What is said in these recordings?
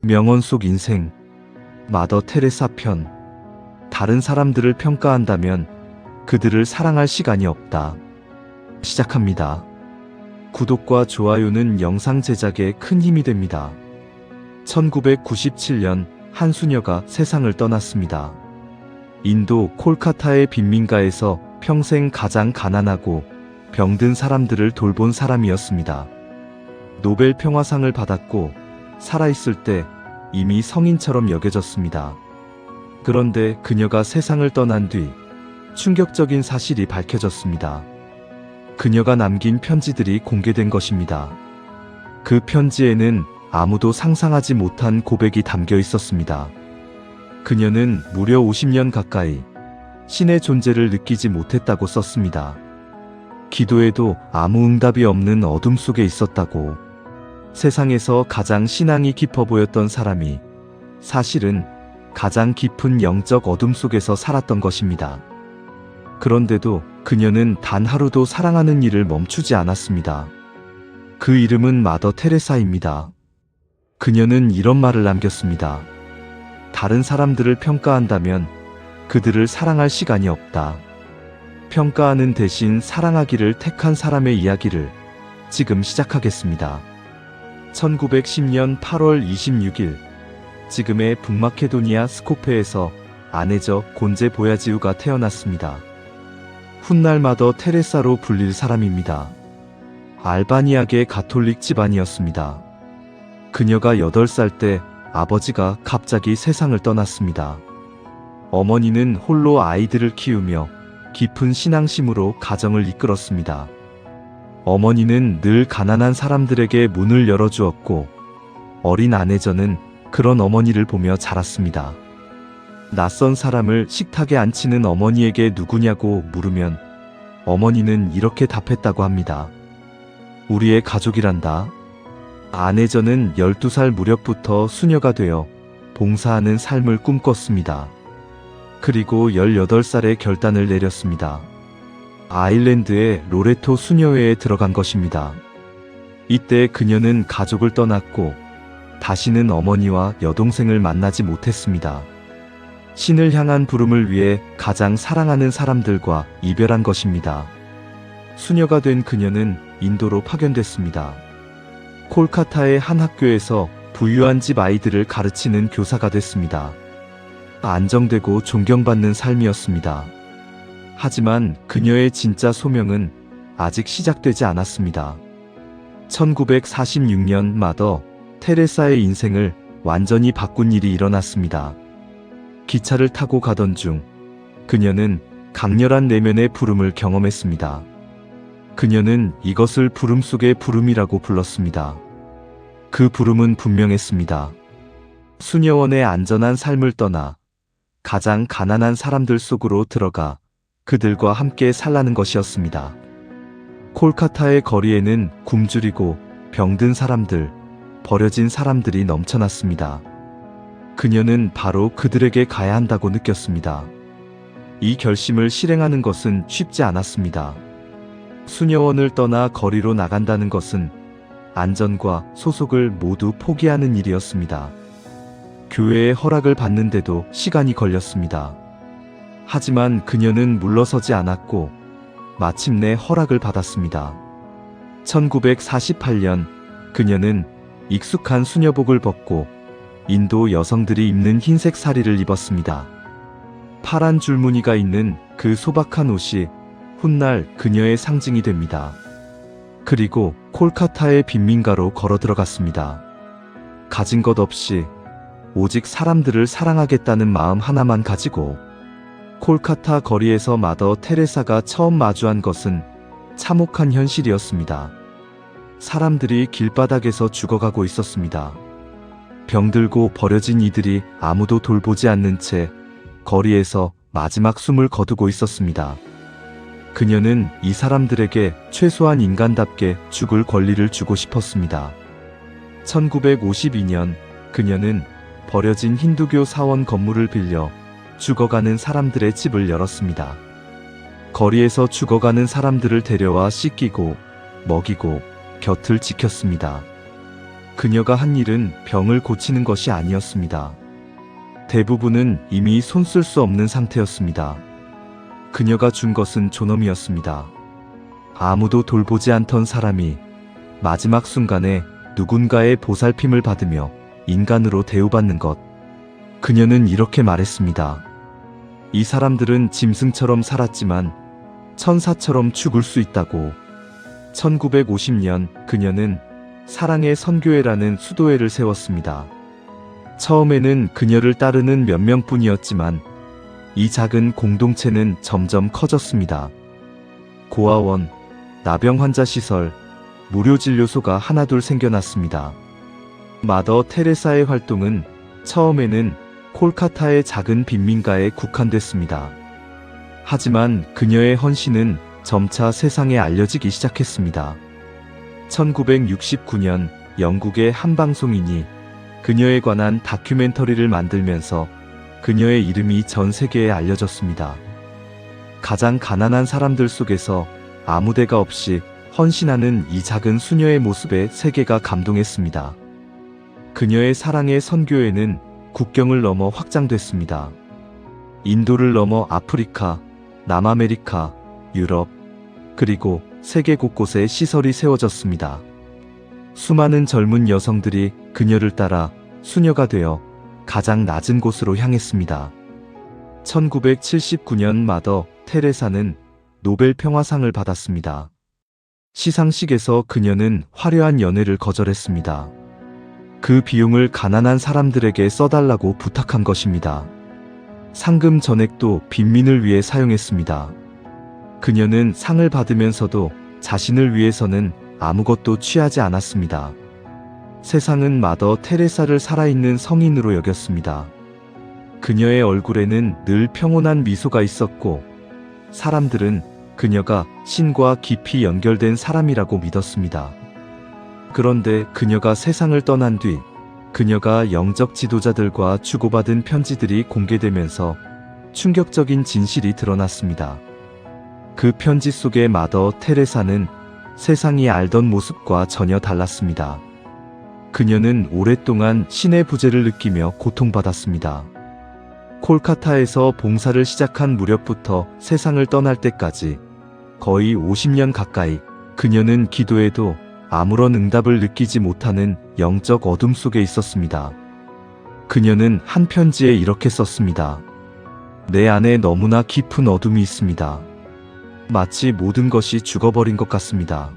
명언 속 인생, 마더 테레사 편. 다른 사람들을 평가한다면 그들을 사랑할 시간이 없다. 시작합니다. 구독과 좋아요는 영상 제작에 큰 힘이 됩니다. 1997년 한 수녀가 세상을 떠났습니다. 인도 콜카타의 빈민가에서 평생 가장 가난하고 병든 사람들을 돌본 사람이었습니다. 노벨 평화상을 받았고 살아있을 때 이미 성인처럼 여겨졌습니다. 그런데 그녀가 세상을 떠난 뒤 충격적인 사실이 밝혀졌습니다. 그녀가 남긴 편지들이 공개된 것입니다. 그 편지에는 아무도 상상하지 못한 고백이 담겨 있었습니다. 그녀는 무려 50년 가까이 신의 존재를 느끼지 못했다고 썼습니다. 기도해도 아무 응답이 없는 어둠 속에 있었다고. 세상에서 가장 신앙이 깊어 보였던 사람이 사실은 가장 깊은 영적 어둠 속에서 살았던 것입니다. 그런데도 그녀는 단 하루도 사랑하는 일을 멈추지 않았습니다. 그 이름은 마더 테레사입니다. 그녀는 이런 말을 남겼습니다. 다른 사람들을 평가한다면 그들을 사랑할 시간이 없다. 평가하는 대신 사랑하기를 택한 사람의 이야기를 지금 시작하겠습니다. 1910년 8월 26일, 지금의 북마케도니아 스코페에서 아내저 곤제 보야지우가 태어났습니다. 훗날 마더 테레사로 불릴 사람입니다. 알바니아계 가톨릭 집안이었습니다. 그녀가 8살 때 아버지가 갑자기 세상을 떠났습니다. 어머니는 홀로 아이들을 키우며 깊은 신앙심으로 가정을 이끌었습니다. 어머니는 늘 가난한 사람들에게 문을 열어주었고 어린 아내저는 그런 어머니를 보며 자랐습니다. 낯선 사람을 식탁에 앉히는 어머니에게 누구냐고 물으면 어머니는 이렇게 답했다고 합니다. 우리의 가족이란다. 아내저는 12살 무렵부터 수녀가 되어 봉사하는 삶을 꿈꿨습니다. 그리고 18살에 결단을 내렸습니다. 아일랜드의 로레토 수녀회에 들어간 것입니다. 이때 그녀는 가족을 떠났고 다시는 어머니와 여동생을 만나지 못했습니다. 신을 향한 부름을 위해 가장 사랑하는 사람들과 이별한 것입니다. 수녀가 된 그녀는 인도로 파견됐습니다. 콜카타의 한 학교에서 부유한 집 아이들을 가르치는 교사가 됐습니다. 안정되고 존경받는 삶이었습니다. 하지만 그녀의 진짜 소명은 아직 시작되지 않았습니다. 1946년 마더 테레사의 인생을 완전히 바꾼 일이 일어났습니다. 기차를 타고 가던 중 그녀는 강렬한 내면의 부름을 경험했습니다. 그녀는 이것을 부름 속의 부름이라고 불렀습니다. 그 부름은 분명했습니다. 수녀원의 안전한 삶을 떠나 가장 가난한 사람들 속으로 들어가 그들과 함께 살라는 것이었습니다. 콜카타의 거리에는 굶주리고 병든 사람들, 버려진 사람들이 넘쳐났습니다. 그녀는 바로 그들에게 가야 한다고 느꼈습니다. 이 결심을 실행하는 것은 쉽지 않았습니다. 수녀원을 떠나 거리로 나간다는 것은 안전과 소속을 모두 포기하는 일이었습니다. 교회의 허락을 받는데도 시간이 걸렸습니다. 하지만 그녀는 물러서지 않았고 마침내 허락을 받았습니다. 1948년 그녀는 익숙한 수녀복을 벗고 인도 여성들이 입는 흰색 사리를 입었습니다. 파란 줄무늬가 있는 그 소박한 옷이 훗날 그녀의 상징이 됩니다. 그리고 콜카타의 빈민가로 걸어 들어갔습니다. 가진 것 없이 오직 사람들을 사랑하겠다는 마음 하나만 가지고. 콜카타 거리에서 마더 테레사가 처음 마주한 것은 참혹한 현실이었습니다. 사람들이 길바닥에서 죽어가고 있었습니다. 병들고 버려진 이들이 아무도 돌보지 않는 채 거리에서 마지막 숨을 거두고 있었습니다. 그녀는 이 사람들에게 최소한 인간답게 죽을 권리를 주고 싶었습니다. 1952년 그녀는 버려진 힌두교 사원 건물을 빌려 죽어가는 사람들의 집을 열었습니다. 거리에서 죽어가는 사람들을 데려와 씻기고 먹이고 곁을 지켰습니다. 그녀가 한 일은 병을 고치는 것이 아니었습니다. 대부분은 이미 손 쓸 수 없는 상태였습니다. 그녀가 준 것은 존엄이었습니다. 아무도 돌보지 않던 사람이 마지막 순간에 누군가의 보살핌을 받으며 인간으로 대우받는 것. 그녀는 이렇게 말했습니다. 이 사람들은 짐승처럼 살았지만 천사처럼 죽을 수 있다고. 1950년 그녀는 사랑의 선교회라는 수도회를 세웠습니다. 처음에는 그녀를 따르는 몇 명뿐이었지만 이 작은 공동체는 점점 커졌습니다. 고아원, 나병 환자 시설, 무료 진료소가 하나둘 생겨났습니다. 마더 테레사의 활동은 처음에는 콜카타의 작은 빈민가에 국한됐습니다. 하지만 그녀의 헌신은 점차 세상에 알려지기 시작했습니다. 1969년 영국의 한 방송인이 그녀에 관한 다큐멘터리를 만들면서 그녀의 이름이 전 세계에 알려졌습니다. 가장 가난한 사람들 속에서 아무 데가 없이 헌신하는 이 작은 수녀의 모습에 세계가 감동했습니다. 그녀의 사랑의 선교회는 국경을 넘어 확장됐습니다. 인도를 넘어 아프리카, 남아메리카, 유럽, 그리고 세계 곳곳에 시설이 세워졌습니다. 수많은 젊은 여성들이 그녀를 따라 수녀가 되어 가장 낮은 곳으로 향했습니다. 1979년 마더 테레사는 노벨 평화상을 받았습니다. 시상식에서 그녀는 화려한 연회를 거절했습니다. 그 비용을 가난한 사람들에게 써달라고 부탁한 것입니다. 상금 전액도 빈민을 위해 사용했습니다. 그녀는 상을 받으면서도 자신을 위해서는 아무것도 취하지 않았습니다. 세상은 마더 테레사를 살아있는 성인으로 여겼습니다. 그녀의 얼굴에는 늘 평온한 미소가 있었고 사람들은 그녀가 신과 깊이 연결된 사람이라고 믿었습니다. 그런데 그녀가 세상을 떠난 뒤 그녀가 영적 지도자들과 주고받은 편지들이 공개되면서 충격적인 진실이 드러났습니다. 그 편지 속의 마더 테레사는 세상이 알던 모습과 전혀 달랐습니다. 그녀는 오랫동안 신의 부재를 느끼며 고통받았습니다. 콜카타에서 봉사를 시작한 무렵부터 세상을 떠날 때까지 거의 50년 가까이 그녀는 기도해도 아무런 응답을 느끼지 못하는 영적 어둠 속에 있었습니다. 그녀는 한 편지에 이렇게 썼습니다. 내 안에 너무나 깊은 어둠이 있습니다. 마치 모든 것이 죽어버린 것 같습니다.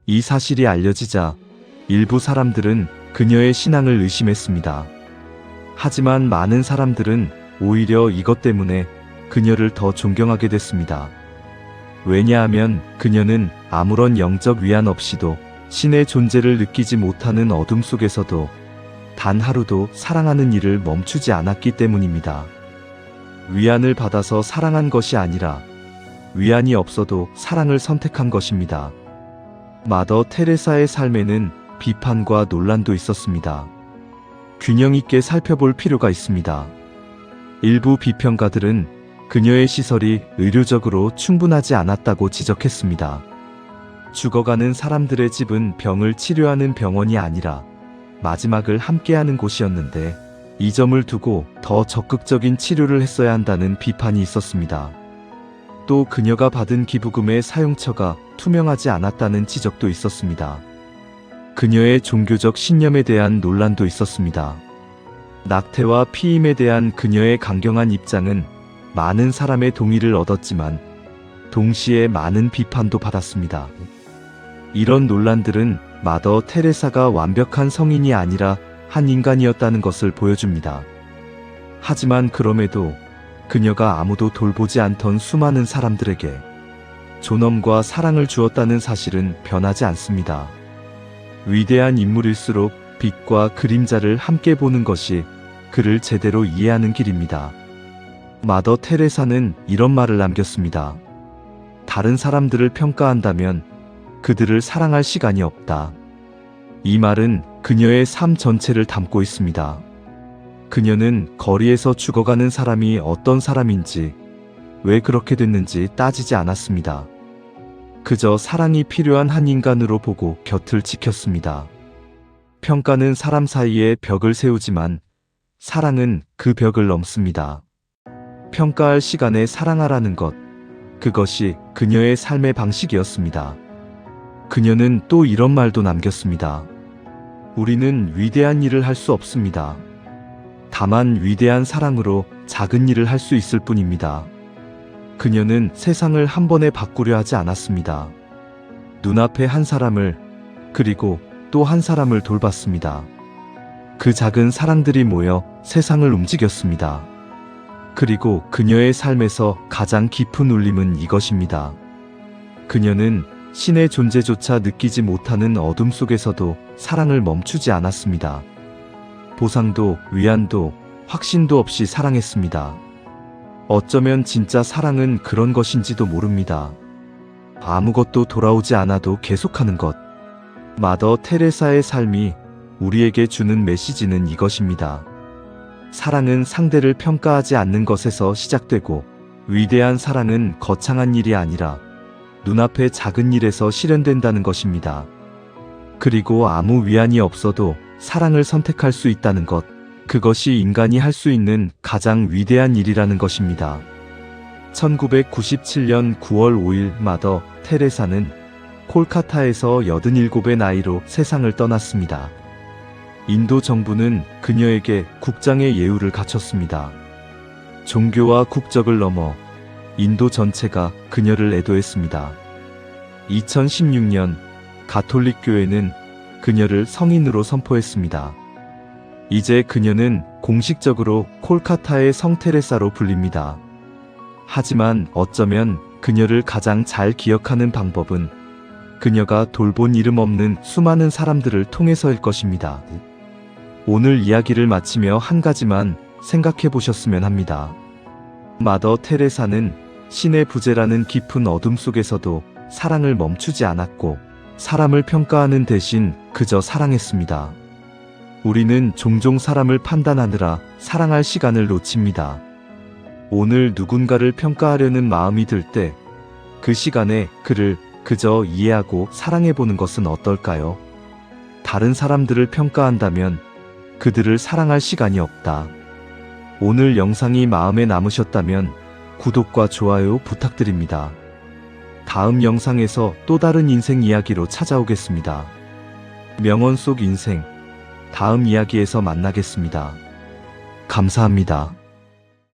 이 사실이 알려지자 일부 사람들은 그녀의 신앙을 의심했습니다. 하지만 많은 사람들은 오히려 이것 때문에 그녀를 더 존경하게 됐습니다. 왜냐하면 그녀는 아무런 영적 위안 없이도 신의 존재를 느끼지 못하는 어둠 속에서도 단 하루도 사랑하는 일을 멈추지 않았기 때문입니다. 위안을 받아서 사랑한 것이 아니라 위안이 없어도 사랑을 선택한 것입니다. 마더 테레사의 삶에는 비판과 논란도 있었습니다. 균형 있게 살펴볼 필요가 있습니다. 일부 비평가들은 그녀의 시설이 의료적으로 충분하지 않았다고 지적했습니다. 죽어가는 사람들의 집은 병을 치료하는 병원이 아니라 마지막을 함께하는 곳이었는데 이 점을 두고 더 적극적인 치료를 했어야 한다는 비판이 있었습니다. 또 그녀가 받은 기부금의 사용처가 투명하지 않았다는 지적도 있었습니다. 그녀의 종교적 신념에 대한 논란도 있었습니다. 낙태와 피임에 대한 그녀의 강경한 입장은 많은 사람의 동의를 얻었지만 동시에 많은 비판도 받았습니다. 이런 논란들은 마더 테레사가 완벽한 성인이 아니라 한 인간이었다는 것을 보여줍니다. 하지만 그럼에도 그녀가 아무도 돌보지 않던 수많은 사람들에게 존엄과 사랑을 주었다는 사실은 변하지 않습니다. 위대한 인물일수록 빛과 그림자를 함께 보는 것이 그를 제대로 이해하는 길입니다. 마더 테레사는 이런 말을 남겼습니다. 다른 사람들을 평가한다면 그들을 사랑할 시간이 없다. 이 말은 그녀의 삶 전체를 담고 있습니다. 그녀는 거리에서 죽어가는 사람이 어떤 사람인지, 왜 그렇게 됐는지 따지지 않았습니다. 그저 사랑이 필요한 한 인간으로 보고 곁을 지켰습니다. 평가는 사람 사이에 벽을 세우지만 사랑은 그 벽을 넘습니다. 평가할 시간에 사랑하라는 것, 그것이 그녀의 삶의 방식이었습니다. 그녀는 또 이런 말도 남겼습니다. 우리는 위대한 일을 할 수 없습니다. 다만 위대한 사랑으로 작은 일을 할 수 있을 뿐입니다. 그녀는 세상을 한 번에 바꾸려 하지 않았습니다. 눈앞에 한 사람을, 그리고 또 한 사람을 돌봤습니다. 그 작은 사랑들이 모여 세상을 움직였습니다. 그리고 그녀의 삶에서 가장 깊은 울림은 이것입니다. 그녀는 신의 존재조차 느끼지 못하는 어둠 속에서도 사랑을 멈추지 않았습니다. 보상도, 위안도, 확신도 없이 사랑했습니다. 어쩌면 진짜 사랑은 그런 것인지도 모릅니다. 아무것도 돌아오지 않아도 계속하는 것. 마더 테레사의 삶이 우리에게 주는 메시지는 이것입니다. 사랑은 상대를 평가하지 않는 것에서 시작되고, 위대한 사랑은 거창한 일이 아니라 눈앞의 작은 일에서 실현된다는 것입니다. 그리고 아무 위안이 없어도 사랑을 선택할 수 있다는 것, 그것이 인간이 할 수 있는 가장 위대한 일이라는 것입니다. 1997년 9월 5일 마더 테레사는 콜카타에서 87의 나이로 세상을 떠났습니다. 인도 정부는 그녀에게 국장의 예우를 갖췄습니다. 종교와 국적을 넘어 인도 전체가 그녀를 애도했습니다. 2016년 가톨릭 교회는 그녀를 성인으로 선포했습니다. 이제 그녀는 공식적으로 콜카타의 성 테레사로 불립니다. 하지만 어쩌면 그녀를 가장 잘 기억하는 방법은 그녀가 돌본 이름 없는 수많은 사람들을 통해서일 것입니다. 오늘 이야기를 마치며 한 가지만 생각해 보셨으면 합니다. 마더 테레사는 신의 부재라는 깊은 어둠 속에서도 사랑을 멈추지 않았고, 사람을 평가하는 대신 그저 사랑했습니다. 우리는 종종 사람을 판단하느라 사랑할 시간을 놓칩니다. 오늘 누군가를 평가하려는 마음이 들 때 그 시간에 그를 그저 이해하고 사랑해보는 것은 어떨까요? 다른 사람들을 평가한다면 그들을 사랑할 시간이 없다. 오늘 영상이 마음에 남으셨다면 구독과 좋아요 부탁드립니다. 다음 영상에서 또 다른 인생 이야기로 찾아오겠습니다. 명언 속 인생, 다음 이야기에서 만나겠습니다. 감사합니다.